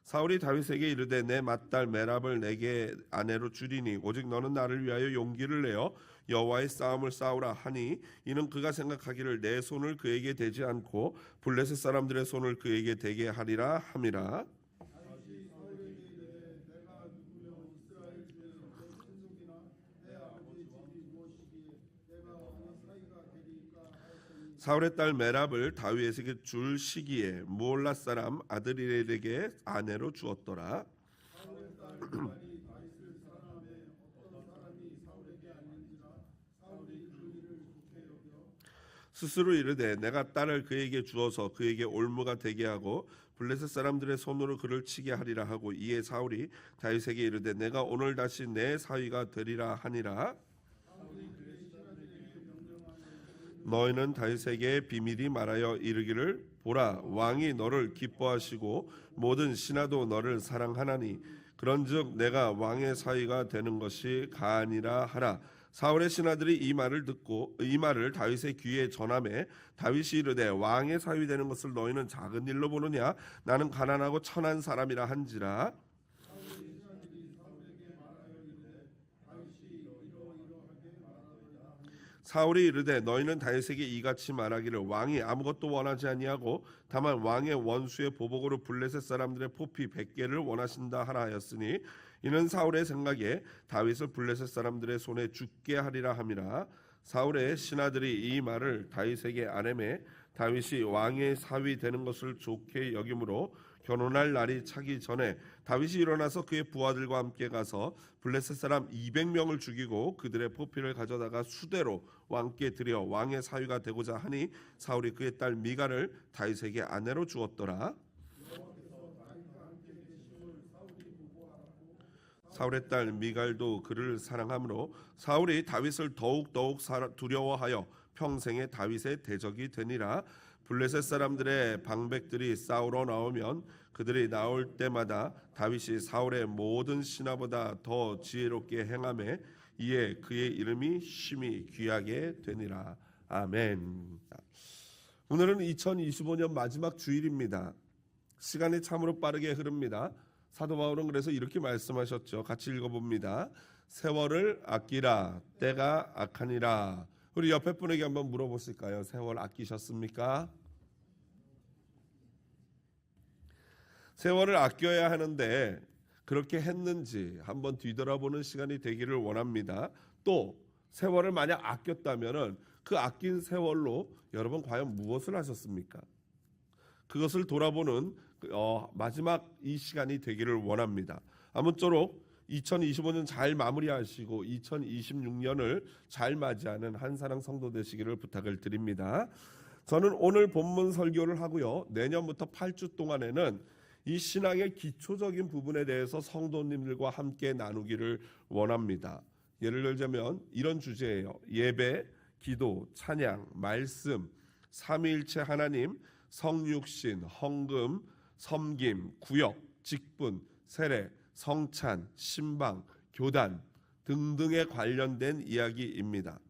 사울이 다윗에게 이르되 내 맏딸 메랍을 내게 아내로 주리니 오직 너는 나를 위하여 용기를 내어 여호와의 싸움을 싸우라 하니 이는 그가 생각하기를 내 손을 그에게 대지 않고 블레셋 사람들의 손을 그에게 대게 하리라 함이라. 사울의 딸 메랍을 다윗에게 줄 시기에 무올라 사람 아드리엘에게 아내로 주었더라. 스스로 이르되 내가 딸을 그에게 주어서 그에게 올무가 되게 하고 블레셋 사람들의 손으로 그를 치게 하리라 하고 이에 사울이 다윗에게 이르되 내가 오늘 다시 내 사위가 되리라 하니라. 너희는 다윗에게 비밀히 말하여 이르기를 보라 왕이 너를 기뻐하시고 모든 신하도 너를 사랑하나니 그런즉 내가 왕의 사위가 되는 것이 가아니라 하라. 사울의 신하들이 이 말을 듣고 이 말을 다윗의 귀에 전하매 다윗이 이르되 왕의 사위 되는 것을 너희는 작은 일로 보느냐 나는 가난하고 천한 사람이라 한지라. 사울이 이르되 너희는 다윗에게 이같이 말하기를 왕이 아무것도 원하지 아니하고 다만 왕의 원수의 보복으로 블레셋 사람들의 포피 100개를 원하신다 하라 하였으니 이는 사울의 생각에 다윗을 블레셋 사람들의 손에 죽게 하리라 함이라. 사울의 신하들이 이 말을 다윗에게 아뢰매 다윗이 왕의 사위 되는 것을 좋게 여김으로 결혼할 날이 차기 전에 다윗이 일어나서 그의 부하들과 함께 가서 블레셋 사람 200명을 죽이고 그들의 포피를 가져다가 수대로 왕께 드려 왕의 사위가 되고자 하니 사울이 그의 딸 미갈을 다윗에게 아내로 주었더라. 사울의 딸 미갈도 그를 사랑하므로 사울이 다윗을 더욱 두려워하여 평생에 다윗의 대적이 되니라. 블레셋 사람들의 방백들이 싸우러 나오면 그들이 나올 때마다 다윗이 사울의 모든 신하보다 더 지혜롭게 행하매 이에 그의 이름이 심히 귀하게 되니라. 아멘. 오늘은 2025년 마지막 주일입니다. 시간이 참으로 빠르게 흐릅니다. 사도 바울은 그래서 이렇게 말씀하셨죠. 같이 읽어봅니다. 세월을 아끼라 때가 악하니라. 우리 옆에 분에게 한번 물어보실까요? 세월 아끼셨습니까? 세월을 아껴야 하는데 그렇게 했는지 한번 뒤돌아보는 시간이 되기를 원합니다. 또 세월을 만약 아꼈다면 그 아낀 세월로 여러분 과연 무엇을 하셨습니까? 그것을 돌아보는 마지막 이 시간이 되기를 원합니다. 아무쪼록 2025년 잘 마무리하시고 2026년을 잘 맞이하는 한사랑 성도 되시기를 부탁을 드립니다. 저는 오늘 본문 설교를 하고요. 내년부터 8주 동안에는 이 신앙의 기초적인 부분에 대해서 성도님들과 함께 나누기를 원합니다. 예를 들자면 이런 주제예요. 예배, 기도, 찬양, 말씀, 삼위일체 하나님, 성육신, 헌금, 섬김, 구역, 직분, 세례, 성찬, 신방, 교단 등등에 관련된 이야기입니다.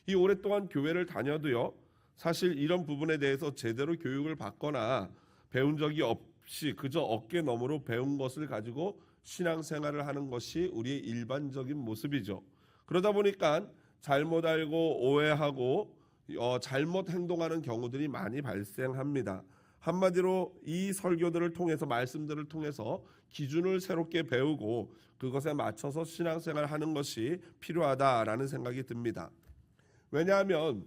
이 오랫동안 교회를 다녀도요, 사실 이런 부분에 대해서 제대로 교육을 받거나 배운 적이 없이 그저 어깨 너머로 배운 것을 가지고 신앙생활을 하는 것이 우리의 일반적인 모습이죠. 그러다 보니까 잘못 알고 오해하고 잘못 행동하는 경우들이 많이 발생합니다. 한마디로 이 설교들을 통해서 말씀들을 통해서 기준을 새롭게 배우고 그것에 맞춰서 신앙생활을 하는 것이 필요하다라는 생각이 듭니다. 왜냐하면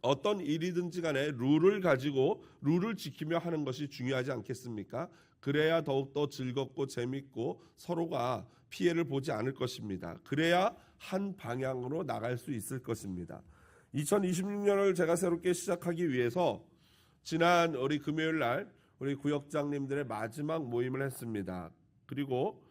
어떤 일이든지 간에 룰을 가지고 룰을 지키며 하는 것이 중요하지 않겠습니까? 그래야 더욱더 즐겁고 재밌고 서로가 피해를 보지 않을 것입니다. 그래야 한 방향으로 나갈 수 있을 것입니다. 2026년을 제가 새롭게 시작하기 위해서 지난 우리 금요일 날 우리 구역장님들의 마지막 모임을 했습니다. 그리고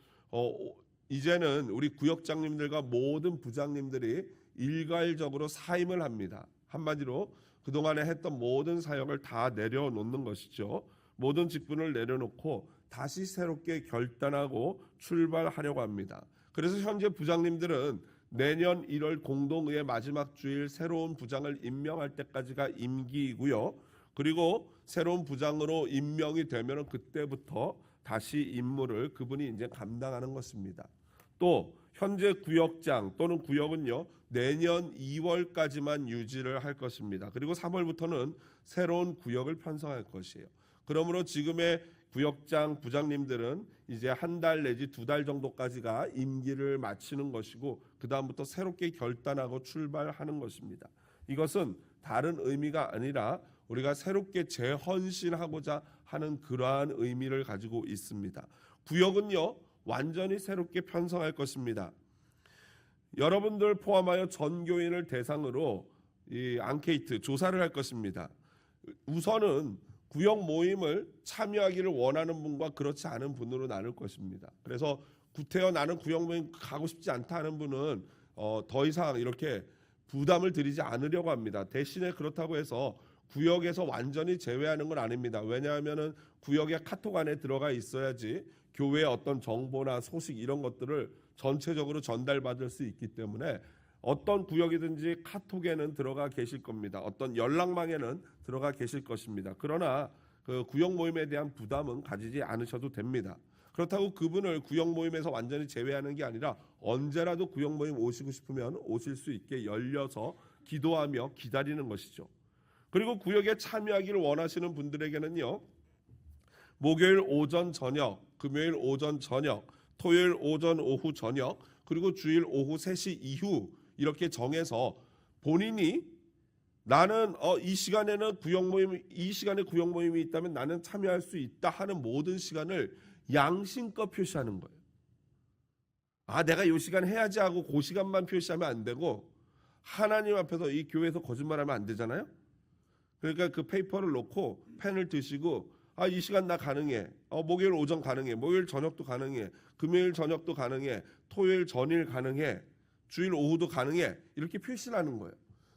이제는 우리 구역장님들과 모든 부장님들이 일괄적으로 사임을 합니다. 한마디로 그동안에 했던 모든 사역을 다 내려놓는 것이죠. 모든 직분을 내려놓고 다시 새롭게 결단하고 출발하려고 합니다. 그래서 현재 부장님들은 내년 1월 공동의회 마지막 주일 새로운 부장을 임명할 때까지가 임기이고요. 그리고 새로운 부장으로 임명이 되면 그때부터 다시 임무를 그분이 이제 감당하는 것입니다. 또 현재 구역장 또는 구역은요 내년 2월까지만 유지를 할 것입니다. 그리고 3월부터는 새로운 구역을 편성할 것이에요. 그러므로 지금의 구역장 부장님들은 이제 한 달 내지 2달 정도까지가 임기를 마치는 것이고 그 다음부터 새롭게 결단하고 출발하는 것입니다. 이것은 다른 의미가 아니라 우리가 새롭게 재헌신하고자 하는 그러한 의미를 가지고 있습니다. 구역은요 완전히 새롭게 편성할 것입니다. 여러분들 포함하여 전교인을 대상으로 이 앙케이트 조사를 할 것입니다. 우선은 구역 모임을 참여하기를 원하는 분과 그렇지 않은 분으로 나눌 것입니다. 그래서 구태여 나는 구역 모임 가고 싶지 않다 하는 분은 더 이상 이렇게 부담을 드리지 않으려고 합니다. 대신에 그렇다고 해서 구역에서 완전히 제외하는 건 아닙니다. 왜냐하면 구역의 카톡 안에 들어가 있어야지 교회의 어떤 정보나 소식 이런 것들을 전체적으로 전달받을 수 있기 때문에 어떤 구역이든지 카톡에는 들어가 계실 겁니다. 어떤 연락망에는 들어가 계실 것입니다. 그러나 그 구역 모임에 대한 부담은 가지지 않으셔도 됩니다. 그렇다고 그분을 구역 모임에서 완전히 제외하는 게 아니라 언제라도 구역 모임 오시고 싶으면 오실 수 있게 열려서 기도하며 기다리는 것이죠. 그리고 구역에 참여하기를 원하시는 분들에게는요. 목요일 오전 저녁, 금요일 오전 저녁, 토요일 오전 오후 저녁, 그리고 주일 오후 3시 이후 이렇게 정해서 본인이 나는 이 시간에는 구역 모임, 이 시간에 구역 모임이 있다면 나는 참여할 수 있다 하는 모든 시간을 양심껏 표시하는 거예요. 내가 이 시간 해야지 하고 그 시간만 표시하면 안 되고 하나님 앞에서 이 교회에서 거짓말하면 안 되잖아요. 그러니까 그 페이퍼를 놓고 펜을 드시고 이 시간 나 가능해. 목요일 오전 가능해. 목요일 저녁도 가능해. 금요일 저녁도 가능해. 토요일 전일 가능해. 주일 오후도 가능해. 이렇게 표시를 하는 거예요.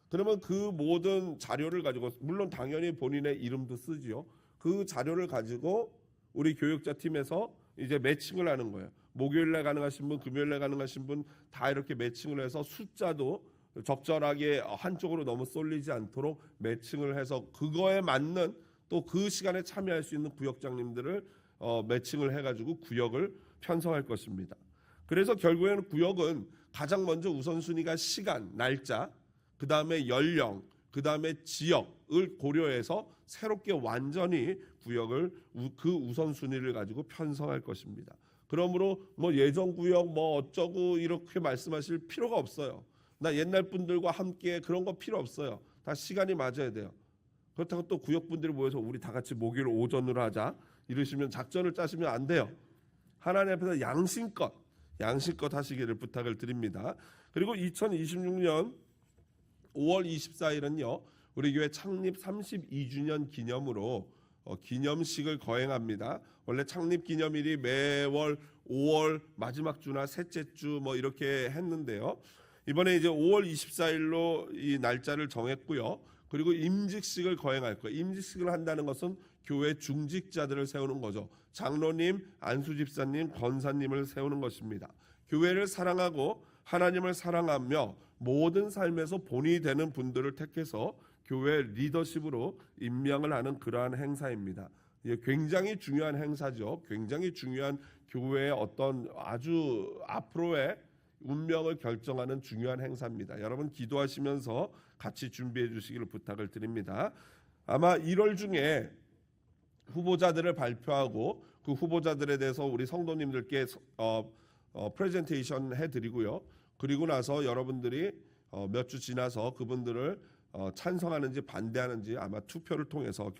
그러면 그 모든 자료를 가지고 물론 당연히 본인의 이름도 쓰지요. 그 자료를 가지고 우리 교육자 팀에서 이제 매칭을 하는 거예요. 목요일날 가능하신 분, 금요일날 가능하신 분 다 이렇게 매칭을 해서 숫자도 적절하게 한쪽으로 너무 쏠리지 않도록 매칭을 해서 그거에 맞는 또 그 시간에 참여할 수 있는 구역장님들을 매칭을 해가지고 구역을 편성할 것입니다. 그래서 결국에는 구역은 가장 먼저 우선순위가 시간, 날짜, 그 다음에 연령, 그 다음에 지역을 고려해서 새롭게 완전히 구역을 그 우선순위를 가지고 편성할 것입니다. 그러므로 뭐 예전 구역 뭐 어쩌고 이렇게 말씀하실 필요가 없어요. 나 옛날 분들과 함께 그런 거 필요 없어요. 다 시간이 맞아야 돼요. 그렇다고 또 구역분들이 모여서 우리 다 같이 목요일 오전으로 하자 이러시면 작전을 짜시면 안 돼요. 하나님 앞에서 양심껏 하시기를 부탁을 드립니다. 그리고 2026년 5월 24일은요. 우리 교회 창립 32주년 기념으로 기념식을 거행합니다. 원래 창립 기념일이 매월 5월 마지막 주나 셋째 주 뭐 이렇게 했는데요. 이번에 이제 5월 24일로 이 날짜를 정했고요. 그리고 임직식을 거행할 거예요. 임직식을 한다는 것은 교회 중직자들을 세우는 거죠. 장로님, 안수집사님, 권사님을 세우는 것입니다. 교회를 사랑하고 하나님을 사랑하며 모든 삶에서 본이 되는 분들을 택해서 교회 리더십으로 임명을 하는 그러한 행사입니다. 굉장히 중요한 행사죠. 굉장히 중요한 교회의 어떤 아주 앞으로의 운명을 결정하는 중요한 행사입니다. 여러분 기도하시면서 같이 준비해 주시기를 부탁을 드립니다. 아마 1월 중에 후보자들을 발표하고 그 후보자들에 대해서 우리 성도님들께 프레젠테이션 해드리고요. 그리고 나서 여러분들이 몇 주 지나서 그분들을 찬성하는지 반대하는지 아마 투표를 통해서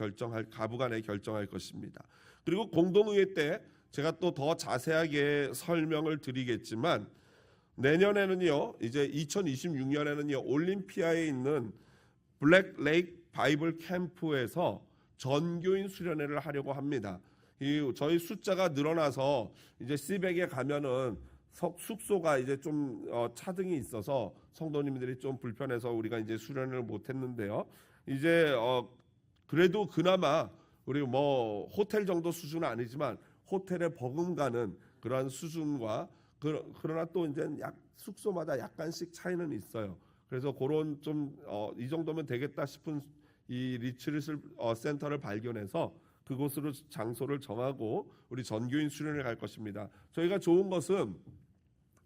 가부간에 결정할 것입니다. 그리고 공동의회 때 제가 또 더 자세하게 설명을 드리겠지만 내년에는요, 이제 2026년에는요, 올림피아에 있는 블랙 레이크 바이블 캠프에서 전교인 수련회를 하려고 합니다. 저희 숫자가 늘어나서 이제 시백에 가면은 숙소가 이제 좀 차등이 있어서 성도님들이 좀 불편해서 우리가 이제 수련을 못했는데요. 이제 그래도 그나마 우리 뭐 호텔 정도 수준은 아니지만 호텔에 버금가는 그러한 수준과 그러나 또 이제 숙소마다 약간씩 차이는 있어요. 그래서 그런 좀 이 정도면 되겠다 싶은 이 리트릿 센터를 발견해서 그곳으로 장소를 정하고 우리 전교인 수련회 갈 것입니다. 저희가 좋은 것은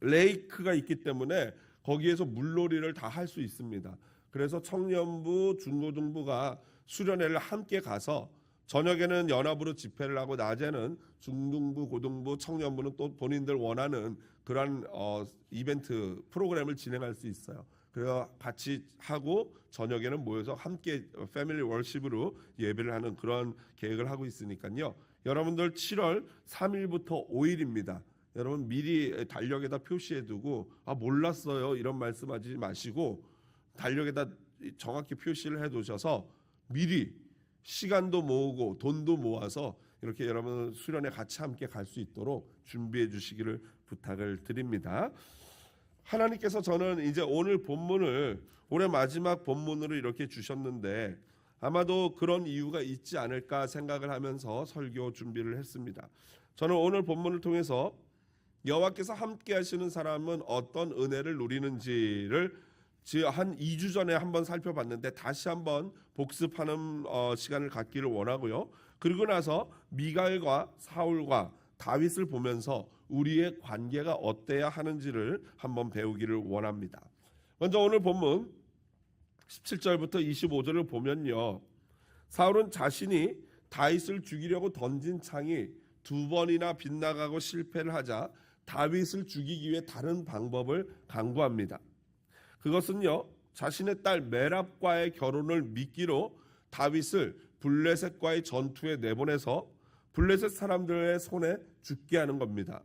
레이크가 있기 때문에 거기에서 물놀이를 다 할 수 있습니다. 그래서 청년부, 중고등부가 수련회를 함께 가서 저녁에는 연합으로 집회를 하고 낮에는 중등부, 고등부, 청년부는 또 본인들 원하는 그런 이벤트 프로그램을 진행할 수 있어요. 그래서 같이 하고 저녁에는 모여서 함께 패밀리 월십으로 예배를 하는 그런 계획을 하고 있으니까요. 여러분들 7월 3일부터 5일입니다. 여러분 미리 달력에다 표시해두고 몰랐어요 이런 말씀하지 마시고 달력에다 정확히 표시를 해두셔서 미리 시간도 모으고 돈도 모아서 이렇게 여러분 수련회 같이 함께 갈 수 있도록 준비해 주시기를 부탁을 드립니다. 하나님께서 저는 이제 오늘 본문을 올해 마지막 본문으로 이렇게 주셨는데 아마도 그런 이유가 있지 않을까 생각을 하면서 설교 준비를 했습니다. 저는 오늘 본문을 통해서 여호와께서 함께 하시는 사람은 어떤 은혜를 누리는지를 한 2주 전에 한번 살펴봤는데 다시 한번 복습하는 시간을 갖기를 원하고요. 그리고 나서 미가엘과 사울과 다윗을 보면서 우리의 관계가 어때야 하는지를 한번 배우기를 원합니다. 먼저 오늘 본문 17절부터 25절을 보면요. 사울은 자신이 다윗을 죽이려고 던진 창이 2번이나 빗나가고 실패를 하자 다윗을 죽이기 위해 다른 방법을 강구합니다. 그것은요, 자신의 딸 메랍과의 결혼을 미끼로 다윗을 블레셋과의 전투에 내보내서 블레셋 사람들의 손에 죽게 하는 겁니다.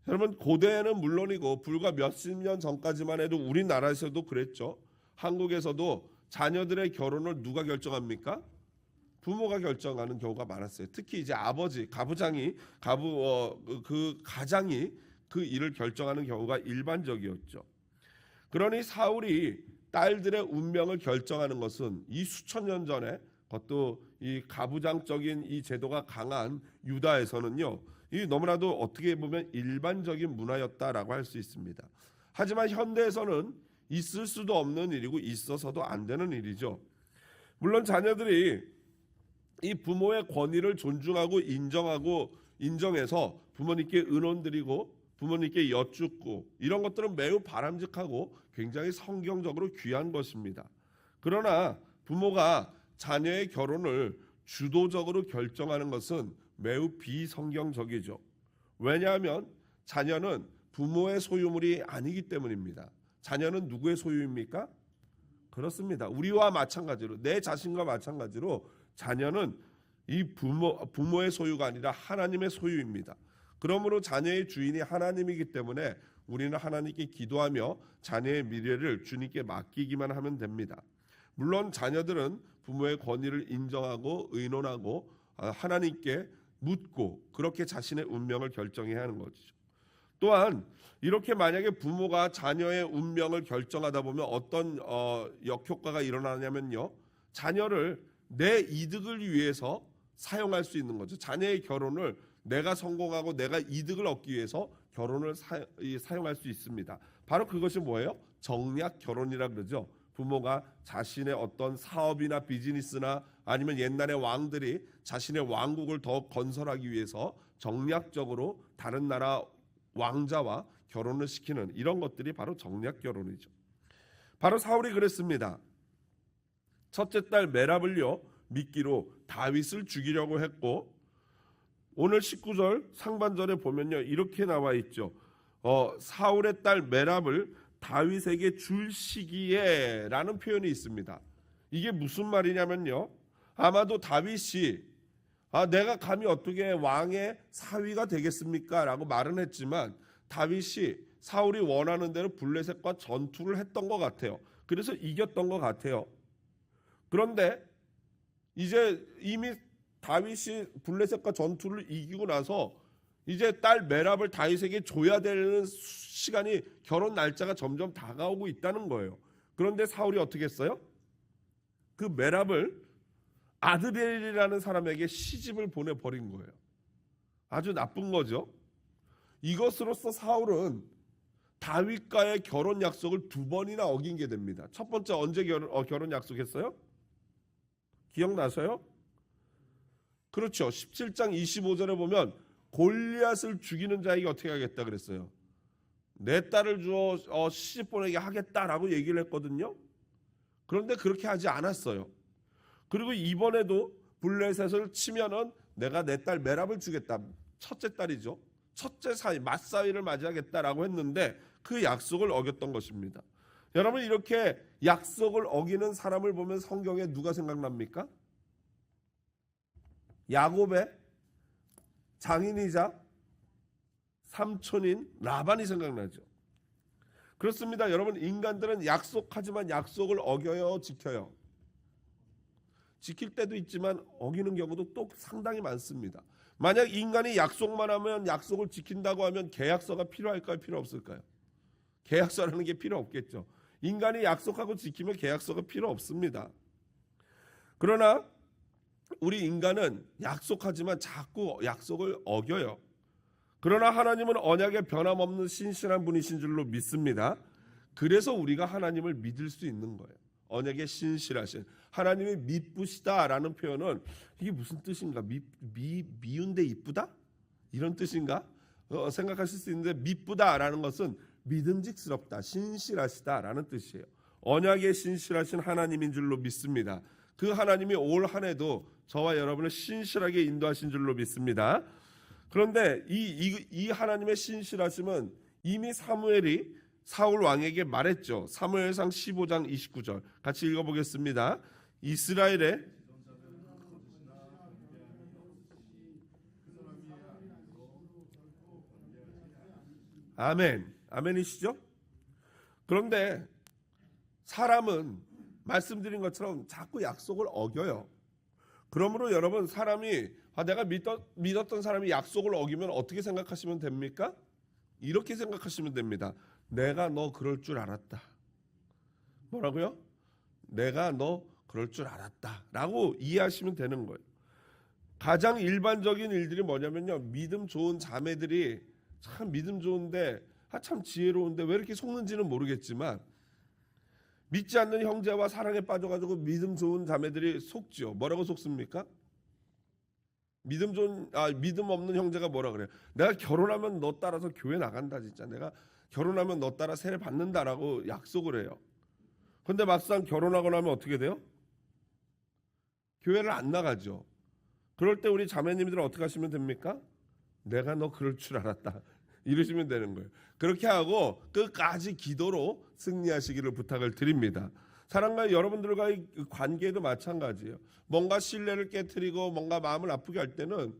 여러분 고대에는 물론이고 불과 몇십 년 전까지만 해도 우리나라에서도 그랬죠. 한국에서도 자녀들의 결혼을 누가 결정합니까? 부모가 결정하는 경우가 많았어요. 특히 이제 아버지, 가부장이 그 가장이 그 일을 결정하는 경우가 일반적이었죠. 그러니 사울이 딸들의 운명을 결정하는 것은 이 수천 년 전에 그것도 이 가부장적인 이 제도가 강한 유다에서는요. 이 너무나도 어떻게 보면 일반적인 문화였다라고 할 수 있습니다. 하지만 현대에서는 있을 수도 없는 일이고 있어서도 안 되는 일이죠. 물론 자녀들이 이 부모의 권위를 존중하고 인정해서 부모님께 의논드리고 부모님께 여쭙고 이런 것들은 매우 바람직하고 굉장히 성경적으로 귀한 것입니다. 그러나 부모가 자녀의 결혼을 주도적으로 결정하는 것은 매우 비성경적이죠. 왜냐하면 자녀는 부모의 소유물이 아니기 때문입니다. 자녀는 누구의 소유입니까? 그렇습니다. 우리와 마찬가지로 내 자신과 마찬가지로 자녀는 이 부모의 소유가 아니라 하나님의 소유입니다. 그러므로 자녀의 주인이 하나님이기 때문에 우리는 하나님께 기도하며 자녀의 미래를 주님께 맡기기만 하면 됩니다. 물론 자녀들은 부모의 권위를 인정하고 의논하고 하나님께 묻고 그렇게 자신의 운명을 결정해야 하는 것이죠. 또한 이렇게 만약에 부모가 자녀의 운명을 결정하다 보면 어떤 역효과가 일어나냐면요. 자녀를 내 이득을 위해서 사용할 수 있는 거죠. 자녀의 결혼을 내가 성공하고 내가 이득을 얻기 위해서 결혼을 사용할 수 있습니다. 바로 그것이 뭐예요? 정략 결혼이라 그러죠. 부모가 자신의 어떤 사업이나 비즈니스나 아니면 옛날의 왕들이 자신의 왕국을 더 건설하기 위해서 정략적으로 다른 나라 왕자와 결혼을 시키는 이런 것들이 바로 정략 결혼이죠. 바로 사울이 그랬습니다. 첫째 딸 메랍을요 미끼로 다윗을 죽이려고 했고 오늘 19절 상반절에 보면요 이렇게 나와 있죠. 사울의 딸 메랍을 다윗에게 줄 시기에 라는 표현이 있습니다. 이게 무슨 말이냐면요. 아마도 다윗이 내가 감히 어떻게 왕의 사위가 되겠습니까? 라고 말은 했지만 다윗이 사울이 원하는 대로 블레셋과 전투를 했던 것 같아요. 그래서 이겼던 것 같아요. 그런데 이제 이미 다윗이 블레셋과 전투를 이기고 나서 이제 딸 메랍을 다윗에게 줘야 되는 시간이 결혼 날짜가 점점 다가오고 있다는 거예요. 그런데 사울이 어떻게 했어요? 그 메랍을 아드벨이라는 사람에게 시집을 보내버린 거예요. 아주 나쁜 거죠. 이것으로써 사울은 다윗과의 결혼 약속을 2번이나 어긴 게 됩니다. 첫 번째 언제 결혼 약속했어요? 기억나세요? 그렇죠. 17장 25절에 보면 골리앗을 죽이는 자에게 어떻게 하겠다 그랬어요. 내 딸을 주어 시집 보내게 하겠다라고 얘기를 했거든요. 그런데 그렇게 하지 않았어요. 그리고 이번에도 블레셋을 치면은 내가 내 딸 메랍을 주겠다. 첫째 딸이죠. 첫째 사위, 맞사위를 맞이하겠다라고 했는데 그 약속을 어겼던 것입니다. 여러분, 이렇게 약속을 어기는 사람을 보면 성경에 누가 생각납니까? 야곱의 장인이자 삼촌인 라반이 생각나죠. 그렇습니다. 여러분, 인간들은 약속하지만 약속을 어겨요, 지켜요? 지킬 때도 있지만 어기는 경우도 또 상당히 많습니다. 만약 인간이 약속만 하면, 약속을 지킨다고 하면 계약서가 필요할까요? 필요 없을까요? 계약서라는 게 필요 없겠죠. 인간이 약속하고 지키면 계약서가 필요 없습니다. 그러나 우리 인간은 약속하지만 자꾸 약속을 어겨요. 그러나 하나님은 언약에 변함없는 신실한 분이신 줄로 믿습니다. 그래서 우리가 하나님을 믿을 수 있는 거예요. 언약에 신실하신 하나님이 미쁘시다라는 표현은 이게 무슨 뜻인가? 미운데 이쁘다? 이런 뜻인가? 생각하실 수 있는데, 미쁘다라는 것은 믿음직스럽다, 신실하시다라는 뜻이에요. 언약에 신실하신 하나님인 줄로 믿습니다. 그 하나님이 올 한 해도 저와 여러분을 신실하게 인도하신 줄로 믿습니다. 그런데 이 하나님의 신실하심은 이미 사무엘이 사울 왕에게 말했죠. 사무엘상 15장 29절 같이 읽어보겠습니다. 이스라엘의 아멘, 아멘이시죠? 그런데 사람은 말씀드린 것처럼 자꾸 약속을 어겨요. 그러므로 여러분, 사람이 내가 믿었던 사람이 약속을 어기면 어떻게 생각하시면 됩니까? 이렇게 생각하시면 됩니다. 내가 너 그럴 줄 알았다. 뭐라고요? 내가 너 그럴 줄 알았다 라고 이해하시면 되는 거예요. 가장 일반적인 일들이 뭐냐면요, 믿음 좋은 자매들이 참 믿음 좋은데 참 지혜로운데 왜 이렇게 속는지는 모르겠지만, 믿지 않는 형제와 사랑에 빠져가지고 믿음 좋은 자매들이 속죠. 뭐라고 속습니까? 믿음 없는 형제가 뭐라 그래요? 내가 결혼하면 너 따라서 교회 나간다. 진짜 내가 결혼하면 너 따라 세례 받는다라고 약속을 해요. 근데 막상 결혼하고 나면 어떻게 돼요? 교회를 안 나가죠. 그럴 때 우리 자매님들은 어떻게 하시면 됩니까? 내가 너 그럴 줄 알았다 이러시면 되는 거예요. 그렇게 하고 끝까지 기도로 승리하시기를 부탁을 드립니다. 사랑과 여러분들과의 관계도 마찬가지예요. 뭔가 신뢰를 깨트리고 뭔가 마음을 아프게 할 때는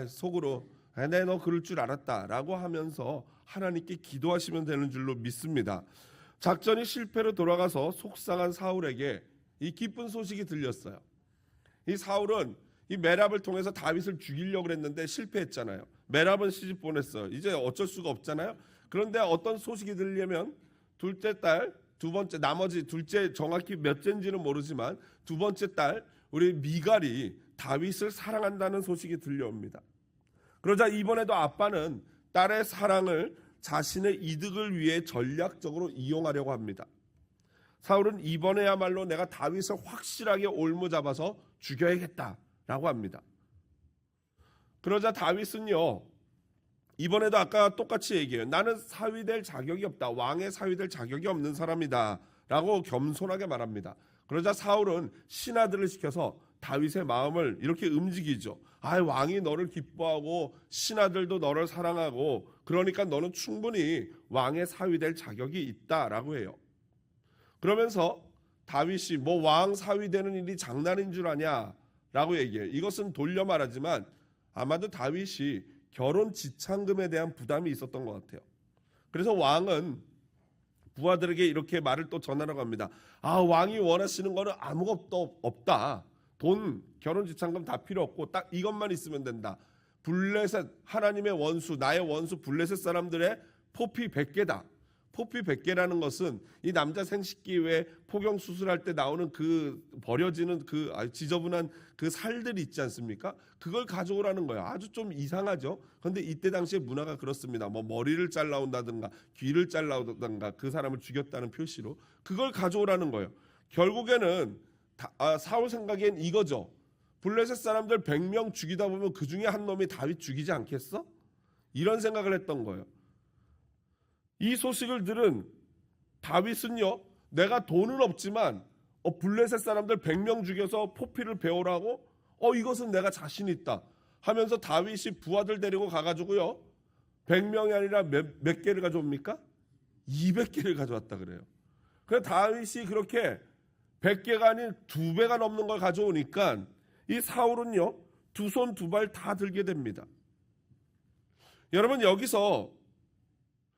속으로 내 너 그럴 줄 알았다라고 하면서 하나님께 기도하시면 되는 줄로 믿습니다. 작전이 실패로 돌아가서 속상한 사울에게 이 기쁜 소식이 들렸어요. 이 사울은 이 메랍을 통해서 다윗을 죽이려고 했는데 실패했잖아요. 메랍은 시집 보냈어요. 이제 어쩔 수가 없잖아요. 그런데 어떤 소식이 들려면 둘째 딸, 두 번째, 나머지 둘째 정확히 몇째인지는 모르지만 두 번째 딸 우리 미갈이 다윗을 사랑한다는 소식이 들려옵니다. 그러자 이번에도 아빠는 딸의 사랑을 자신의 이득을 위해 전략적으로 이용하려고 합니다. 사울은 이번에야말로 내가 다윗을 확실하게 올무잡아서 죽여야겠다라고 합니다. 그러자 다윗은요, 이번에도 아까 똑같이 얘기해요. 나는 사위될 자격이 없다. 왕의 사위될 자격이 없는 사람이다 라고 겸손하게 말합니다. 그러자 사울은 신하들을 시켜서 다윗의 마음을 이렇게 움직이죠. 왕이 너를 기뻐하고 신하들도 너를 사랑하고 그러니까 너는 충분히 왕의 사위될 자격이 있다라고 해요. 그러면서 다윗이 왕 사위 되는 일이 장난인 줄 아냐 라고 얘기해요. 이것은 돌려 말하지만 아마도 다윗이 결혼 지참금에 대한 부담이 있었던 것 같아요. 그래서 왕은 부하들에게 이렇게 말을 또 전하라고 합니다. 왕이 원하시는 거는 아무것도 없다. 돈, 결혼 지참금 다 필요 없고 딱 이것만 있으면 된다. 블레셋, 하나님의 원수, 나의 원수 블레셋 사람들의 포피 100개다. 포피 100개라는 것은 이 남자 생식기 외에 포경 수술할 때 나오는 그 버려지는 그 지저분한 그 살들이 있지 않습니까? 그걸 가져오라는 거예요. 아주 좀 이상하죠. 그런데 이때 당시에 문화가 그렇습니다. 머리를 잘라온다든가 귀를 잘라온다든가 그 사람을 죽였다는 표시로 그걸 가져오라는 거예요. 결국에는 사울 생각엔 이거죠. 블레셋 사람들 100명 죽이다 보면 그 중에 한 놈이 다윗 죽이지 않겠어? 이런 생각을 했던 거예요. 이 소식을 들은 다윗은요, 내가 돈은 없지만 블레셋 사람들 100명 죽여서 포피를 배우라고? 이것은 내가 자신 있다 하면서 다윗이 부하들 데리고 가가지고요, 100명이 아니라 몇 개를 가져옵니까? 200개를 가져왔다 그래요. 그래서 다윗이 그렇게 100개가 아닌 2배가 넘는 걸 가져오니까 이 사울은요, 두 손 두 발 다 들게 됩니다. 여러분, 여기서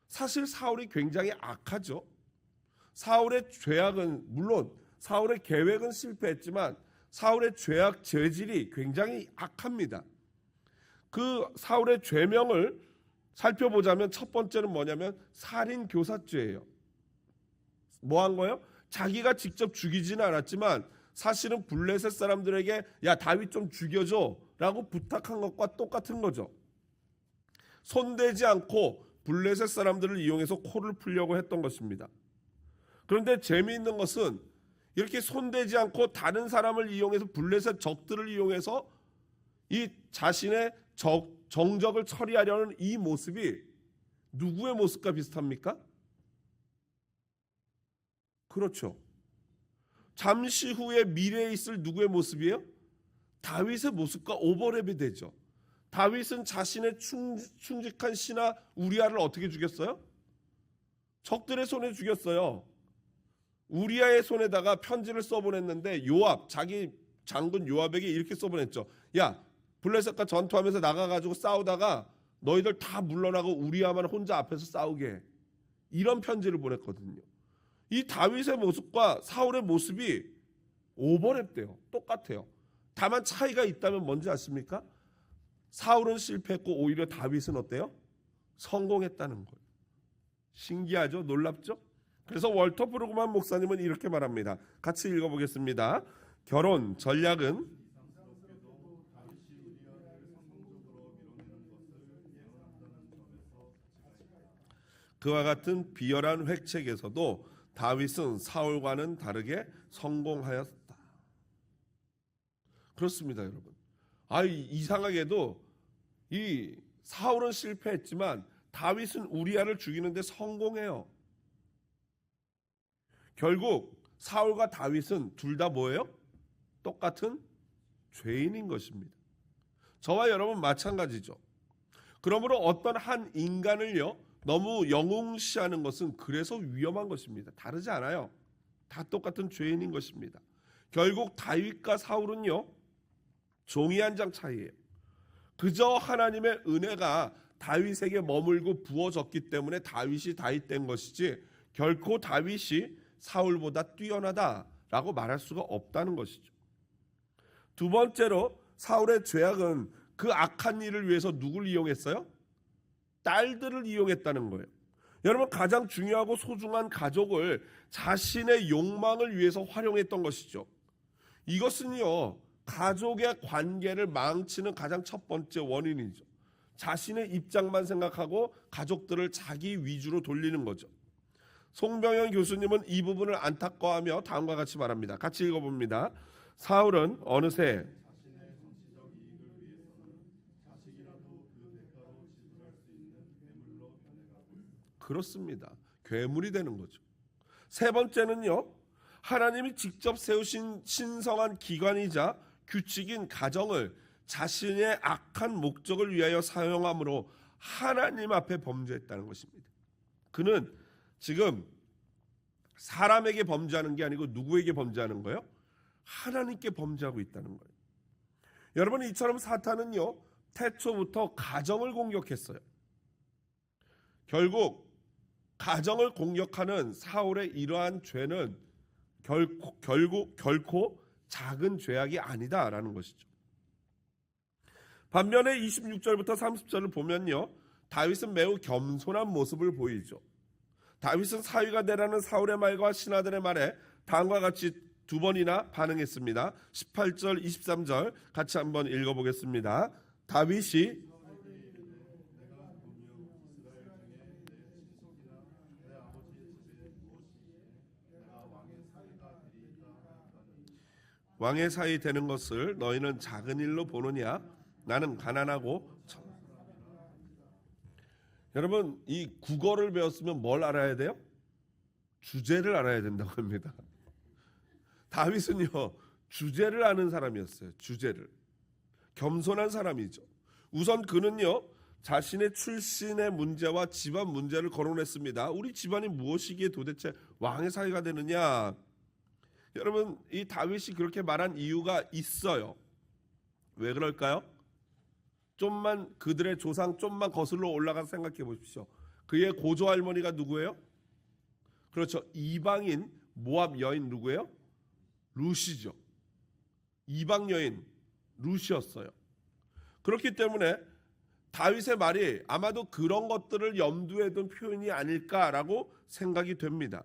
사실 사울이 굉장히 악하죠. 사울의 죄악은, 물론 사울의 계획은 실패했지만 사울의 죄악 죄질이 굉장히 악합니다. 그 사울의 죄명을 살펴보자면 첫 번째는 뭐냐면 살인교사죄예요. 뭐 한 거예요? 자기가 직접 죽이지는 않았지만 사실은 블레셋 사람들에게 야, 다윗 좀 죽여줘 라고 부탁한 것과 똑같은 거죠. 손대지 않고 블레셋 사람들을 이용해서 코를 풀려고 했던 것입니다. 그런데 재미있는 것은 이렇게 손대지 않고 다른 사람을 이용해서, 블레셋 적들을 이용해서 이 자신의 정적을 처리하려는 이 모습이 누구의 모습과 비슷합니까? 그렇죠. 잠시 후에 미래에 있을 누구의 모습이에요? 다윗의 모습과 오버랩이 되죠. 다윗은 자신의 충직한 신하 우리아를 어떻게 죽였어요? 적들의 손에 죽였어요. 우리아의 손에다가 편지를 써보냈는데 요압, 자기 장군 요압에게 이렇게 써보냈죠. 야, 블레셋과 전투하면서 나가가지고 싸우다가 너희들 다 물러나고 우리아만 혼자 앞에서 싸우게 해. 이런 편지를 보냈거든요. 이 다윗의 모습과 사울의 모습이 오버랩돼요. 똑같아요. 다만 차이가 있다면 뭔지 아십니까? 사울은 실패했고 오히려 다윗은 어때요? 성공했다는 거예요. 신기하죠? 놀랍죠? 그래서 월터 브루그만 목사님은 이렇게 말합니다. 같이 읽어보겠습니다. 결혼 전략은 그와 같은 비열한 획책에서도 다윗은 사울과는 다르게 성공하였다. 그렇습니다, 여러분. 이상하게도 이 사울은 실패했지만 다윗은 우리아를 죽이는데 성공해요. 결국 사울과 다윗은 둘 다 뭐예요? 똑같은 죄인인 것입니다. 저와 여러분 마찬가지죠. 그러므로 어떤 한 인간을요, 너무 영웅시하는 것은 그래서 위험한 것입니다. 다르지 않아요. 다 똑같은 죄인인 것입니다. 결국 다윗과 사울은요, 종이 한 장 차이예요. 그저 하나님의 은혜가 다윗에게 머물고 부어졌기 때문에 다윗이 다윗 된 것이지 결코 다윗이 사울보다 뛰어나다라고 말할 수가 없다는 것이죠. 두 번째로 사울의 죄악은 그 악한 일을 위해서 누굴 이용했어요? 딸들을 이용했다는 거예요. 여러분, 가장 중요하고 소중한 가족을 자신의 욕망을 위해서 활용했던 것이죠. 이것은요, 가족의 관계를 망치는 가장 첫 번째 원인이죠. 자신의 입장만 생각하고 가족들을 자기 위주로 돌리는 거죠. 송병현 교수님은 이 부분을 안타까워하며 다음과 같이 말합니다. 같이 읽어봅니다. 사울은 어느새 그렇습니다. 괴물이 되는 거죠. 세 번째는요, 하나님이 직접 세우신 신성한 기관이자 규칙인 가정을 자신의 악한 목적을 위하여 사용함으로 하나님 앞에 범죄했다는 것입니다. 그는 지금 사람에게 범죄하는 게 아니고 누구에게 범죄하는 거예요? 하나님께 범죄하고 있다는 거예요. 여러분, 이처럼 사탄은요, 태초부터 가정을 공격했어요. 결국 가정을 공격하는 사울의 이러한 죄는 결코 작은 죄악이 아니다라는 것이죠. 반면에 26절부터 30절을 보면요, 다윗은 매우 겸손한 모습을 보이죠. 다윗은 사위가 되라는 사울의 말과 신하들의 말에 다음과 같이 두 번이나 반응했습니다. 18절, 23절 같이 한번 읽어보겠습니다. 다윗이 왕의 사위 되는 것을 너희는 작은 일로 보느냐? 나는 가난하고 여러분, 이 국어를 배웠으면 뭘 알아야 돼요? 주제를 알아야 된다고 합니다. 다윗은요, 주제를 아는 사람이었어요. 주제를. 겸손한 사람이죠. 우선 그는요, 자신의 출신의 문제와 집안 문제를 거론했습니다. 우리 집안이 무엇이기에 도대체 왕의 사위가 되느냐? 여러분, 이 다윗이 그렇게 말한 이유가 있어요. 왜 그럴까요? 좀만 그들의 조상 좀만 거슬러 올라가서 생각해 보십시오. 그의 고조 할머니가 누구예요? 그렇죠. 이방인 모압 여인 누구예요? 루시죠. 이방 여인 루시였어요. 그렇기 때문에 다윗의 말이 아마도 그런 것들을 염두에 둔 표현이 아닐까라고 생각이 됩니다.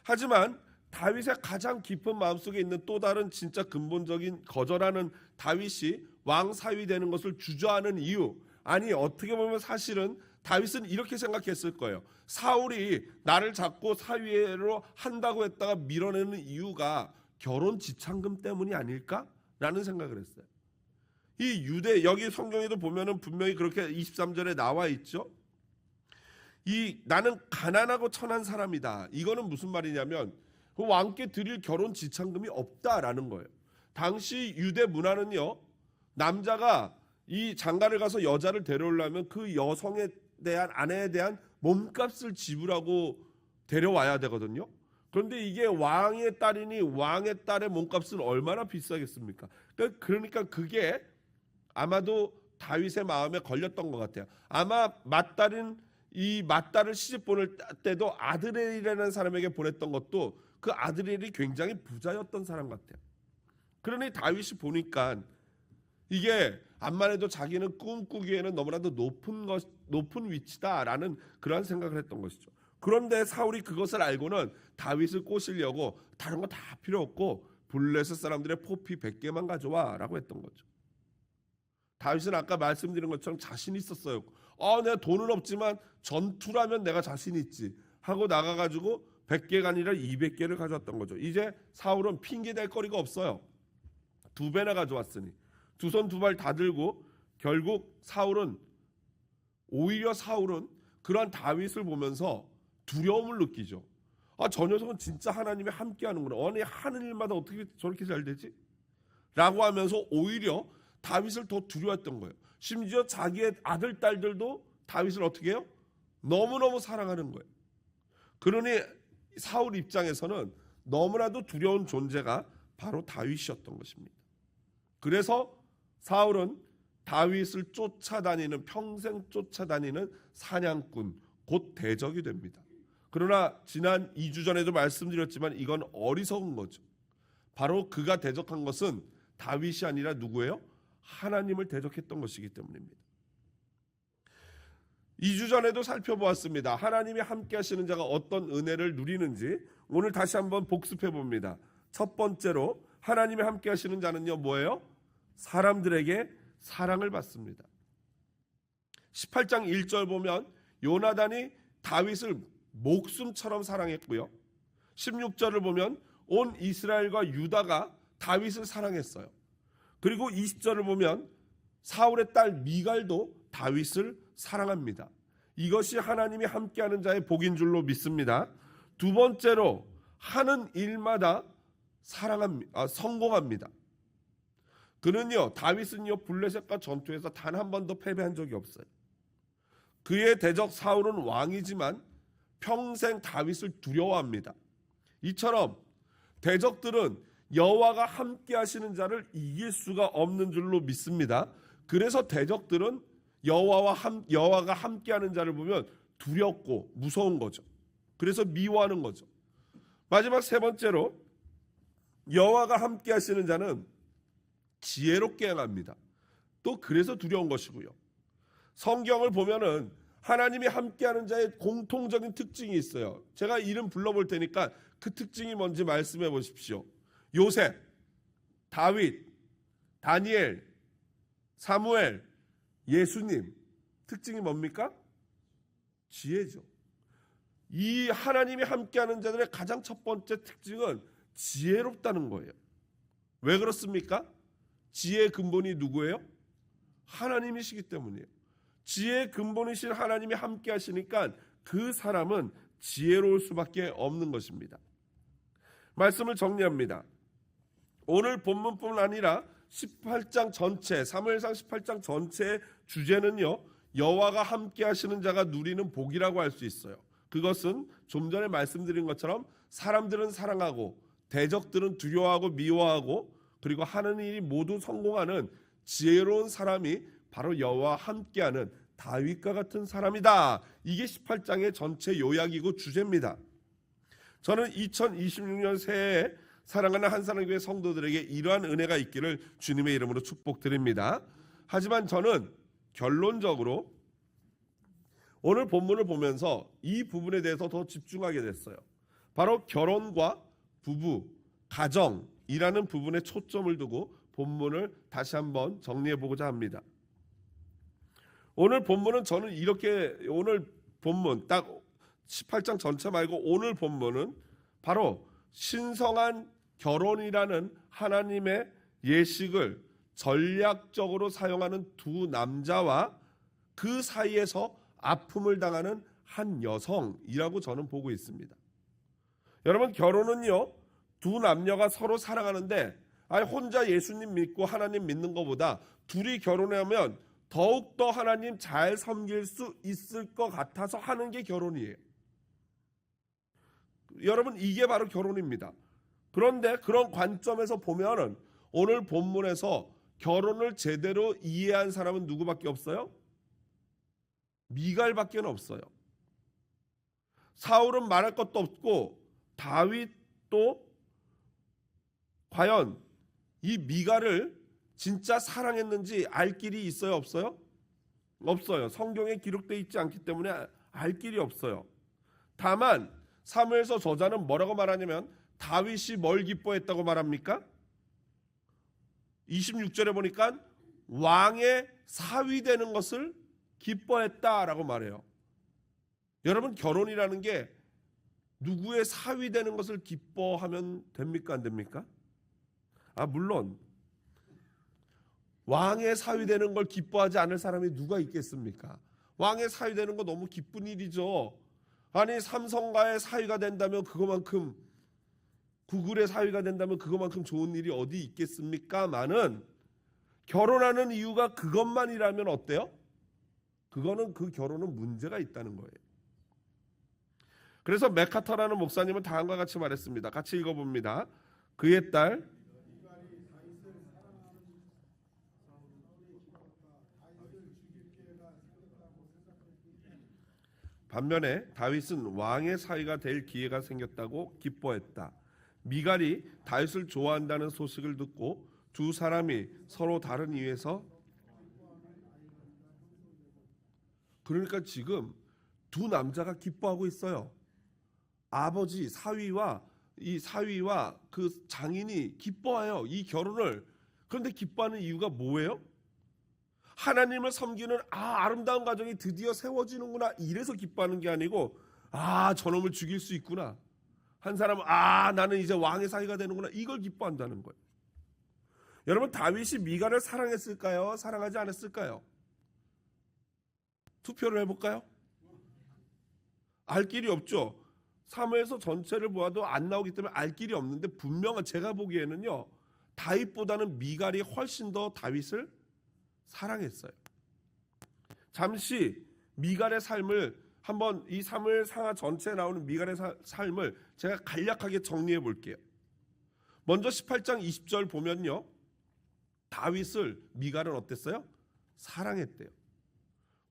하지만 다윗의 가장 깊은 마음속에 있는 또 다른 진짜 근본적인 거절하는 다윗이 왕 사위 되는 것을 주저하는 이유, 아니 어떻게 보면 사실은 다윗은 이렇게 생각했을 거예요. 사울이 나를 잡고 사위로 한다고 했다가 밀어내는 이유가 결혼 지참금 때문이 아닐까라는 생각을 했어요. 이 유대, 여기 성경에도 보면은 분명히 그렇게 23절에 나와 있죠. 이 나는 가난하고 천한 사람이다. 이거는 무슨 말이냐면 그 왕께 드릴 결혼 지참금이 없다라는 거예요. 당시 유대 문화는요, 남자가 이 장가를 가서 여자를 데려오려면 그 여성에 대한, 아내에 대한 몸값을 지불하고 데려와야 되거든요. 그런데 이게 왕의 딸이니 왕의 딸의 몸값은 얼마나 비싸겠습니까? 그러니까 그게 아마도 다윗의 마음에 걸렸던 것 같아요. 아마 이 맏딸을 시집 보낼 때도 아드레일이라는 사람에게 보냈던 것도 그 아드레일이 굉장히 부자였던 사람 같아요. 그러니 다윗이 보니까 이게 암만 해도 자기는 꿈꾸기에는 너무나도 높은 위치다라는 그런 생각을 했던 것이죠. 그런데 사울이 그것을 알고는 다윗을 꼬시려고 다른 거 다 필요 없고 블레셋 사람들의 포피 100개만 가져와라고 했던 거죠. 다윗은 아까 말씀드린 것처럼 자신 있었어요. 내가 돈은 없지만 전투라면 내가 자신 있지 하고 나가가지고 100개가 아니라 200개를 가져왔던 거죠. 이제 사울은 핑계댈 거리가 없어요. 2배나 가져왔으니 두 손 두 발 다 들고 결국 오히려 사울은 그러한 다윗을 보면서 두려움을 느끼죠. 저 녀석은 진짜 하나님이 함께하는구나. 아니 하는 일마다 어떻게 저렇게 잘 되지? 라고 하면서 오히려 다윗을 더 두려워했던 거예요. 심지어 자기의 아들, 딸들도 다윗을 어떻게 해요? 너무너무 사랑하는 거예요. 그러니 사울 입장에서는 너무나도 두려운 존재가 바로 다윗이었던 것입니다. 그래서 사울은 다윗을 평생 쫓아다니는 사냥꾼, 곧 대적이 됩니다. 그러나 지난 2주 전에도 말씀드렸지만 이건 어리석은 거죠. 바로 그가 대적한 것은 다윗이 아니라 누구예요? 하나님을 대적했던 것이기 때문입니다. 2주 전에도 살펴보았습니다. 하나님이 함께 하시는 자가 어떤 은혜를 누리는지 오늘 다시 한번 복습해 봅니다. 첫 번째로 하나님이 함께 하시는 자는요 뭐예요? 사람들에게 사랑을 받습니다. 18장 1절 보면 요나단이 다윗을 목숨처럼 사랑했고요. 16절을 보면 온 이스라엘과 유다가 다윗을 사랑했어요. 그리고 20절을 보면 사울의 딸 미갈도 다윗을 사랑합니다. 이것이 하나님이 함께하는 자의 복인 줄로 믿습니다. 두 번째로 하는 일마다 성공합니다. 그는요, 다윗은요 블레셋과 전투에서 단 한 번도 패배한 적이 없어요. 그의 대적 사울은 왕이지만 평생 다윗을 두려워합니다. 이처럼 대적들은 여호와가 함께 하시는 자를 이길 수가 없는 줄로 믿습니다. 그래서 대적들은 여호와가 함께하는 자를 보면 두렵고 무서운 거죠. 그래서 미워하는 거죠. 마지막 세 번째로 여호와가 함께 하시는 자는 지혜롭게 행합니다. 또 그래서 두려운 것이고요. 성경을 보면은 하나님이 함께하는 자의 공통적인 특징이 있어요. 제가 이름 불러볼 테니까 그 특징이 뭔지 말씀해 보십시오. 요셉, 다윗, 다니엘, 사무엘, 예수님. 특징이 뭡니까? 지혜죠. 이 하나님이 함께하는 자들의 가장 첫 번째 특징은 지혜롭다는 거예요. 왜 그렇습니까? 지혜의 근본이 누구예요? 하나님이시기 때문이에요. 지혜의 근본이신 하나님이 함께 하시니까 그 사람은 지혜로울 수밖에 없는 것입니다. 말씀을 정리합니다. 오늘 본문뿐 아니라 18장 전체, 사무엘상 18장 전체의 주제는요, 여호와가 함께 하시는 자가 누리는 복이라고 할 수 있어요. 그것은 좀 전에 말씀드린 것처럼 사람들은 사랑하고 대적들은 두려워하고 미워하고 그리고 하는 일이 모두 성공하는 지혜로운 사람이 바로 여호와와 함께하는 다윗과 같은 사람이다. 이게 18장의 전체 요약이고 주제입니다. 저는 2026년 새해에 사랑하는 한사랑교회 성도들에게 이러한 은혜가 있기를 주님의 이름으로 축복드립니다. 하지만 저는 결론적으로 오늘 본문을 보면서 이 부분에 대해서 더 집중하게 됐어요. 바로 결혼과 부부, 가정이라는 부분에 초점을 두고 본문을 다시 한번 정리해 보고자 합니다. 오늘 본문은 저는 이렇게, 오늘 본문 딱 18장 전체 말고 오늘 본문은 바로 신성한 결혼이라는 하나님의 예식을 전략적으로 사용하는 두 남자와 그 사이에서 아픔을 당하는 한 여성이라고 저는 보고 있습니다. 여러분, 결혼은요, 두 남녀가 서로 사랑하는데 혼자 예수님 믿고 하나님 믿는 것보다 둘이 결혼하면 더욱더 하나님 잘 섬길 수 있을 것 같아서 하는 게 결혼이에요. 여러분, 이게 바로 결혼입니다. 그런데 그런 관점에서 보면은 오늘 본문에서 결혼을 제대로 이해한 사람은 누구밖에 없어요? 미갈밖에 없어요. 사울은 말할 것도 없고 다윗도 과연 이 미갈을 진짜 사랑했는지 알 길이 있어요, 없어요? 없어요. 성경에 기록되어 있지 않기 때문에 알 길이 없어요. 다만 사무엘서 저자는 뭐라고 말하냐면 다윗이 뭘 기뻐했다고 말합니까? 26절에 보니까 왕의 사위 되는 것을 기뻐했다라고 말해요. 여러분, 결혼이라는 게 누구의 사위 되는 것을 기뻐하면 됩니까, 안 됩니까? 물론 왕의 사위 되는 걸 기뻐하지 않을 사람이 누가 있겠습니까? 왕의 사위 되는 거 너무 기쁜 일이죠. 아니, 삼성가의 사위가 된다면 그거만큼, 구글의 사위가 된다면 그거만큼 좋은 일이 어디 있겠습니까만은 결혼하는 이유가 그것만이라면 어때요? 그거는, 그 결혼은 문제가 있다는 거예요. 그래서 맥카터라는 목사님은 다음과 같이 말했습니다. 같이 읽어봅니다. 그의 딸 반면에 다윗은 왕의 사위가 될 기회가 생겼다고 기뻐했다. 미갈이 다윗을 좋아한다는 소식을 듣고 두 사람이 서로 다른 이유에서, 그러니까 지금 두 남자가 기뻐하고 있어요. 아버지 사위와 그 장인이 기뻐해요, 이 결혼을. 그런데 기뻐하는 이유가 뭐예요? 하나님을 섬기는 아름다운 가정이 드디어 세워지는구나, 이래서 기뻐하는 게 아니고 저놈을 죽일 수 있구나, 한 사람은 나는 이제 왕의 사위가 되는구나, 이걸 기뻐한다는 거예요. 여러분, 다윗이 미갈을 사랑했을까요? 사랑하지 않았을까요? 투표를 해볼까요? 알 길이 없죠. 사무엘서 전체를 보아도 안 나오기 때문에 알 길이 없는데, 분명한, 제가 보기에는요, 다윗보다는 미갈이 훨씬 더 다윗을 사랑했어요. 잠시 미갈의 삶을 한번, 이 사무엘 상하 전체에 나오는 미갈의 삶을 제가 간략하게 정리해 볼게요. 먼저 18장 20절 보면요, 다윗을 미갈은 어땠어요? 사랑했대요.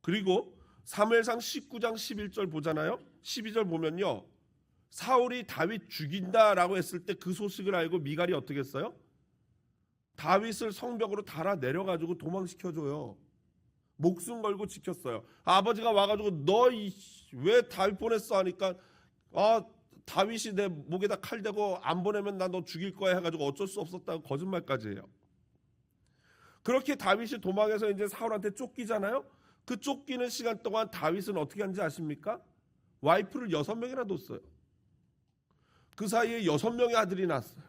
그리고 사무엘상 19장 11절 보잖아요. 12절 보면요, 사울이 다윗 죽인다라고 했을 때 그 소식을 알고 미갈이 어떻게 했어요? 다윗을 성벽으로 달아 내려가지고 도망시켜줘요. 목숨 걸고 지켰어요. 아버지가 와가지고 너 왜 다윗 보냈어 하니까 다윗이 내 목에다 칼 대고 안 보내면 나 너 죽일 거야 해가지고 어쩔 수 없었다고 거짓말까지 해요. 그렇게 다윗이 도망해서 이제 사울한테 쫓기잖아요. 그 쫓기는 시간 동안 다윗은 어떻게 하는지 아십니까? 와이프를 6명이나 뒀어요. 그 사이에 6명의 아들이 낳았어요.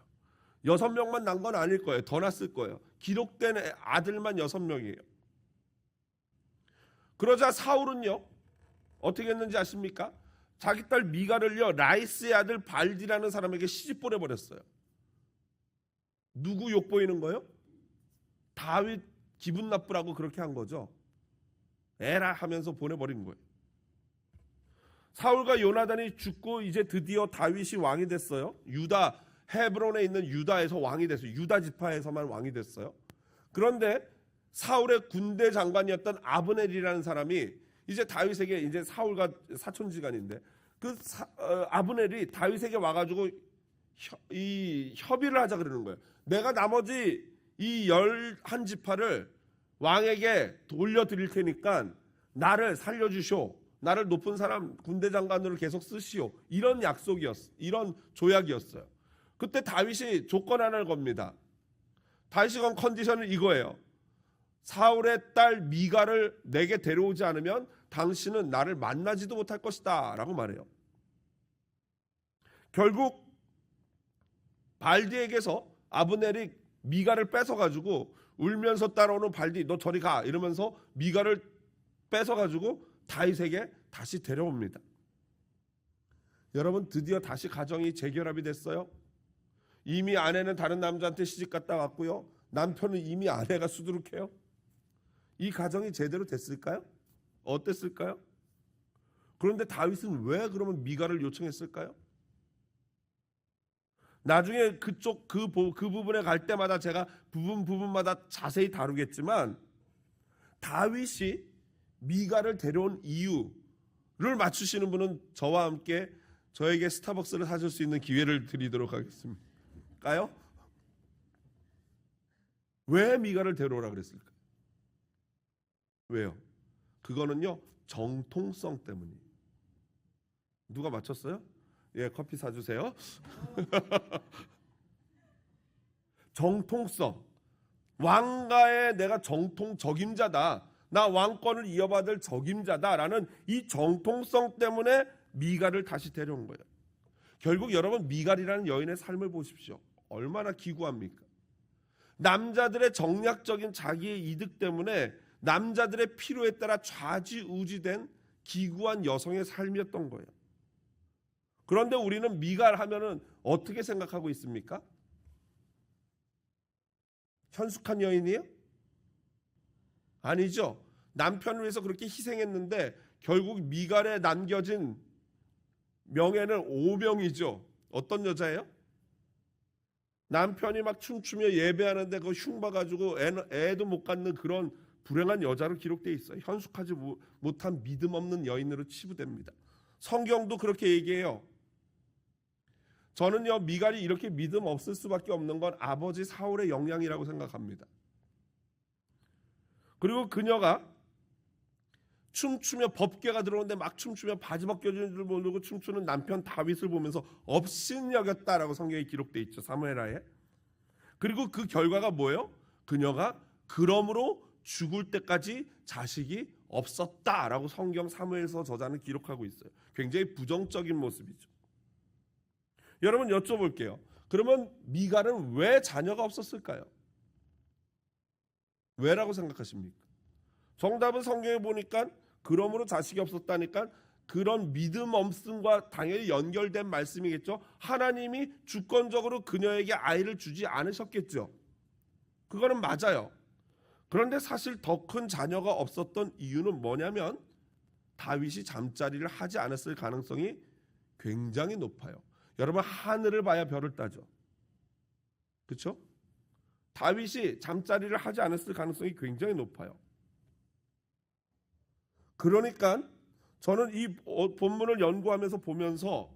6명만 난 건 아닐 거예요. 더 났을 거예요. 기록된 아들만 6명이에요. 그러자 사울은요, 어떻게 했는지 아십니까? 자기 딸 미갈을요, 라이스의 아들 발디라는 사람에게 시집 보내버렸어요. 누구 욕 보이는 거예요? 다윗 기분 나쁘라고 그렇게 한 거죠. 에라 하면서 보내버린 거예요. 사울과 요나단이 죽고 이제 드디어 다윗이 왕이 됐어요. 유다 헤브론에 있는 유다에서 왕이 됐어요. 유다 지파에서만 왕이 됐어요. 그런데 사울의 군대 장관이었던 아브넬이라는 사람이 이제 다윗에게, 이제 사울과 사촌지간인데 아브넬이 다윗에게 와가지고 이 협의를 하자 그러는 거예요. 내가 나머지 이 11지파를 왕에게 돌려드릴 테니까 나를 살려주시오. 나를 높은 사람 군대 장관으로 계속 쓰시오. 이런 약속이었어. 이런 조약이었어요. 그때 다윗이 조건 하나를 겁니다. 다윗이 건 컨디션은 이거예요. 사울의 딸 미갈을 내게 데려오지 않으면 당신은 나를 만나지도 못할 것이다 라고 말해요. 결국 발디에게서 아브넬이 미갈을 뺏어가지고 울면서 따라오는 발디, 너 저리 가 이러면서 미갈을 뺏어가지고 다윗에게 다시 데려옵니다. 여러분, 드디어 다시 가정이 재결합이 됐어요. 이미 아내는 다른 남자한테 시집 갔다 왔고요. 남편은 이미 아내가 수두룩해요. 이 가정이 제대로 됐을까요? 어땠을까요? 그런데 다윗은 왜 그러면 미갈을 요청했을까요? 나중에 그쪽 그 부분에 갈 때마다 제가 부분마다 자세히 다루겠지만, 다윗이 미갈을 데려온 이유를 맞추시는 분은 저와 함께 저에게 스타벅스를 사줄 수 있는 기회를 드리도록 하겠습니까요? 왜 미갈을 데려오라 그랬을까요? 왜요? 그거는요, 정통성 때문이에요. 누가 맞췄어요? 예, 커피 사주세요. 정통성. 왕가의 내가 정통 적임자다. 나 왕권을 이어받을 적임자다라는 이 정통성 때문에 미갈을 다시 데려온 거예요. 결국 여러분, 미갈이라는 여인의 삶을 보십시오. 얼마나 기구합니까? 남자들의 정략적인 자기의 이득 때문에 남자들의 필요에 따라 좌지우지된 기구한 여성의 삶이었던 거예요. 그런데 우리는 미갈 하면은 어떻게 생각하고 있습니까? 현숙한 여인이에요? 아니죠. 남편을 위해서 그렇게 희생했는데 결국 미갈에 남겨진 명예는 오명이죠. 어떤 여자예요? 남편이 막 춤추며 예배하는데 그거 흉봐가지고 애도 못 갖는 그런 불행한 여자로 기록되어 있어요. 현숙하지 못한 믿음 없는 여인으로 치부됩니다. 성경도 그렇게 얘기해요. 저는요, 미갈이 이렇게 믿음 없을 수밖에 없는 건 아버지 사울의 영향이라고 생각합니다. 그리고 그녀가 춤추며, 법궤가 들어오는데 막 춤추며 바지 벗겨지는 줄 모르고 춤추는 남편 다윗을 보면서 업신여겼다라고 성경에 기록되어 있죠. 사무엘하에. 그리고 그 결과가 뭐예요? 그녀가 그러므로 죽을 때까지 자식이 없었다라고 성경 사무엘서 저자는 기록하고 있어요. 굉장히 부정적인 모습이죠. 여러분, 여쭤볼게요. 그러면 미갈은 왜 자녀가 없었을까요? 왜라고 생각하십니까? 정답은 성경에 보니까 그러므로 자식이 없었다니까 그런 믿음 없음과 당연히 연결된 말씀이겠죠. 하나님이 주권적으로 그녀에게 아이를 주지 않으셨겠죠. 그거는 맞아요. 그런데 사실 더 큰 자녀가 없었던 이유는 뭐냐면 다윗이 잠자리를 하지 않았을 가능성이 굉장히 높아요. 여러분, 하늘을 봐야 별을 따죠. 그렇죠? 다윗이 잠자리를 하지 않았을 가능성이 굉장히 높아요. 그러니까 저는 이 본문을 연구하면서 보면서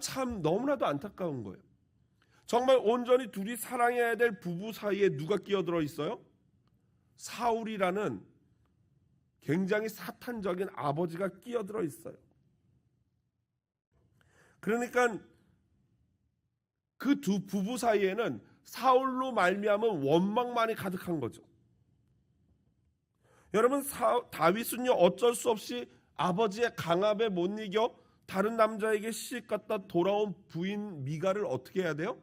참 너무나도 안타까운 거예요. 정말 온전히 둘이 사랑해야 될 부부 사이에 누가 끼어들어 있어요? 사울이라는 굉장히 사탄적인 아버지가 끼어들어 있어요. 그러니까 그 두 부부 사이에는 사울로 말미암은 원망만이 가득한 거죠. 여러분, 다윗은요, 어쩔 수 없이 아버지의 강압에 못 이겨 다른 남자에게 시집 갔다 돌아온 부인 미갈을 어떻게 해야 돼요?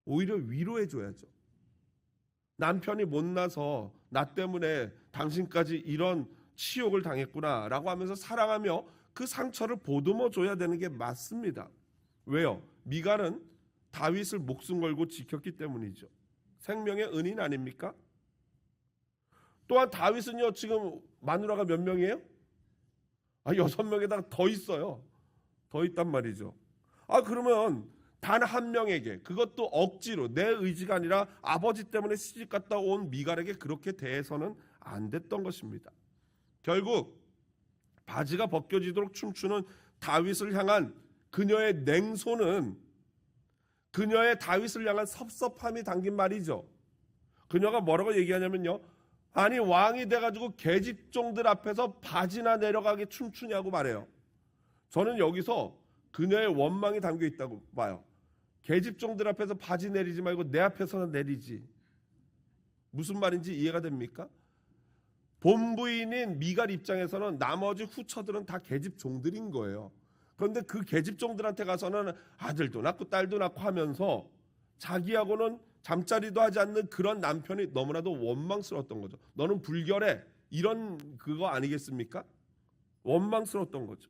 오히려 위로해 줘야죠. 남편이 못나서 나 때문에 당신까지 이런 치욕을 당했구나라고 하면서 사랑하며 그 상처를 보듬어 줘야 되는 게 맞습니다. 왜요? 미갈은 다윗을 목숨 걸고 지켰기 때문이죠. 생명의 은인 아닙니까? 또한 다윗은요, 지금 마누라가 몇 명이에요? 6명에다가 더 있어요. 더 있단 말이죠. 그러면 단 한 명에게, 그것도 억지로 내 의지가 아니라 아버지 때문에 시집 갔다 온 미갈에게 그렇게 대해서는 안 됐던 것입니다. 결국 바지가 벗겨지도록 춤추는 다윗을 향한 그녀의 냉소는 그녀의 다윗을 향한 섭섭함이 담긴 말이죠. 그녀가 뭐라고 얘기하냐면요, 아니 왕이 돼가지고 계집종들 앞에서 바지나 내려가게 춤추냐고 말해요. 저는 여기서 그녀의 원망이 담겨 있다고 봐요. 계집종들 앞에서 바지 내리지 말고 내 앞에서는 내리지. 무슨 말인지 이해가 됩니까? 본부인인 미갈 입장에서는 나머지 후처들은 다 계집종들인 거예요. 그런데 그 계집종들한테 가서는 아들도 낳고 딸도 낳고 하면서 자기하고는 잠자리도 하지 않는 그런 남편이 너무나도 원망스러웠던 거죠. 너는 불결해, 이런 그거 아니겠습니까? 원망스러웠던 거죠.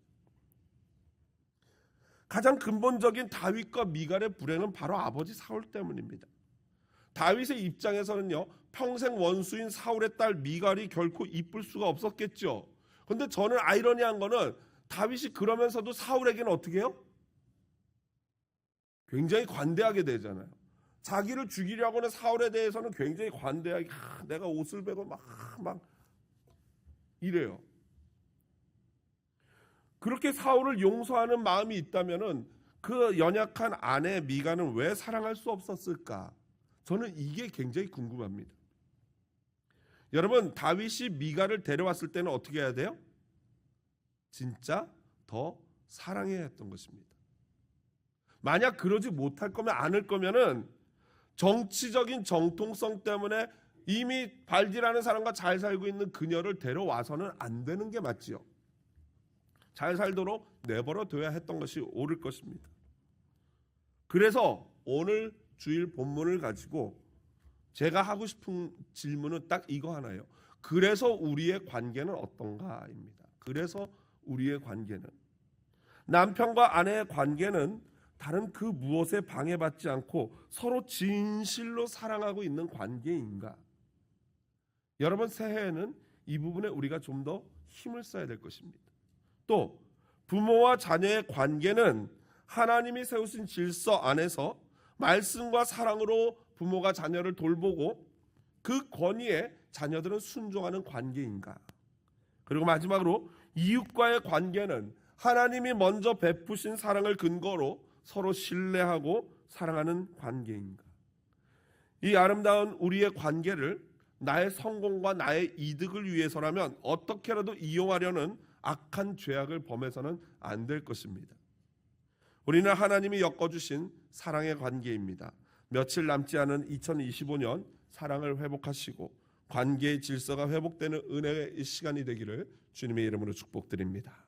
가장 근본적인 다윗과 미갈의 불행은 바로 아버지 사울 때문입니다. 다윗의 입장에서는요, 평생 원수인 사울의 딸 미갈이 결코 이쁠 수가 없었겠죠. 그런데 저는 아이러니한 거는 다윗이 그러면서도 사울에게는 어떻게 해요? 굉장히 관대하게 되잖아요. 자기를 죽이려고 하는 사울에 대해서는 굉장히 관대하게 내가 옷을 베고 막 이래요. 그렇게 사울을 용서하는 마음이 있다면은 그 연약한 아내 미갈은 왜 사랑할 수 없었을까? 저는 이게 굉장히 궁금합니다. 여러분, 다윗이 미갈을 데려왔을 때는 어떻게 해야 돼요? 진짜 더 사랑해야 했던 것입니다. 만약 그러지 못할 거면 않을 거면은 정치적인 정통성 때문에 이미 발디라는 사람과 잘 살고 있는 그녀를 데려와서는 안 되는 게 맞지요. 잘 살도록 내버려 둬야 했던 것이 옳을 것입니다. 그래서 오늘 주일 본문을 가지고 제가 하고 싶은 질문은 딱 이거 하나예요. 그래서 우리의 관계는 어떤가입니다. 그래서 우리의 관계는, 남편과 아내의 관계는 다른 그 무엇에 방해받지 않고 서로 진실로 사랑하고 있는 관계인가? 여러분, 새해에는 이 부분에 우리가 좀 더 힘을 써야 될 것입니다. 또 부모와 자녀의 관계는 하나님이 세우신 질서 안에서 말씀과 사랑으로 부모가 자녀를 돌보고 그 권위에 자녀들은 순종하는 관계인가? 그리고 마지막으로 이웃과의 관계는 하나님이 먼저 베푸신 사랑을 근거로 서로 신뢰하고 사랑하는 관계인가? 이 아름다운 우리의 관계를 나의 성공과 나의 이득을 위해서라면 어떻게라도 이용하려는 악한 죄악을 범해서는 안 될 것입니다. 우리는 하나님이 엮어주신 사랑의 관계입니다. 며칠 남지 않은 2025년 사랑을 회복하시고 관계의 질서가 회복되는 은혜의 시간이 되기를 주님의 이름으로 축복드립니다.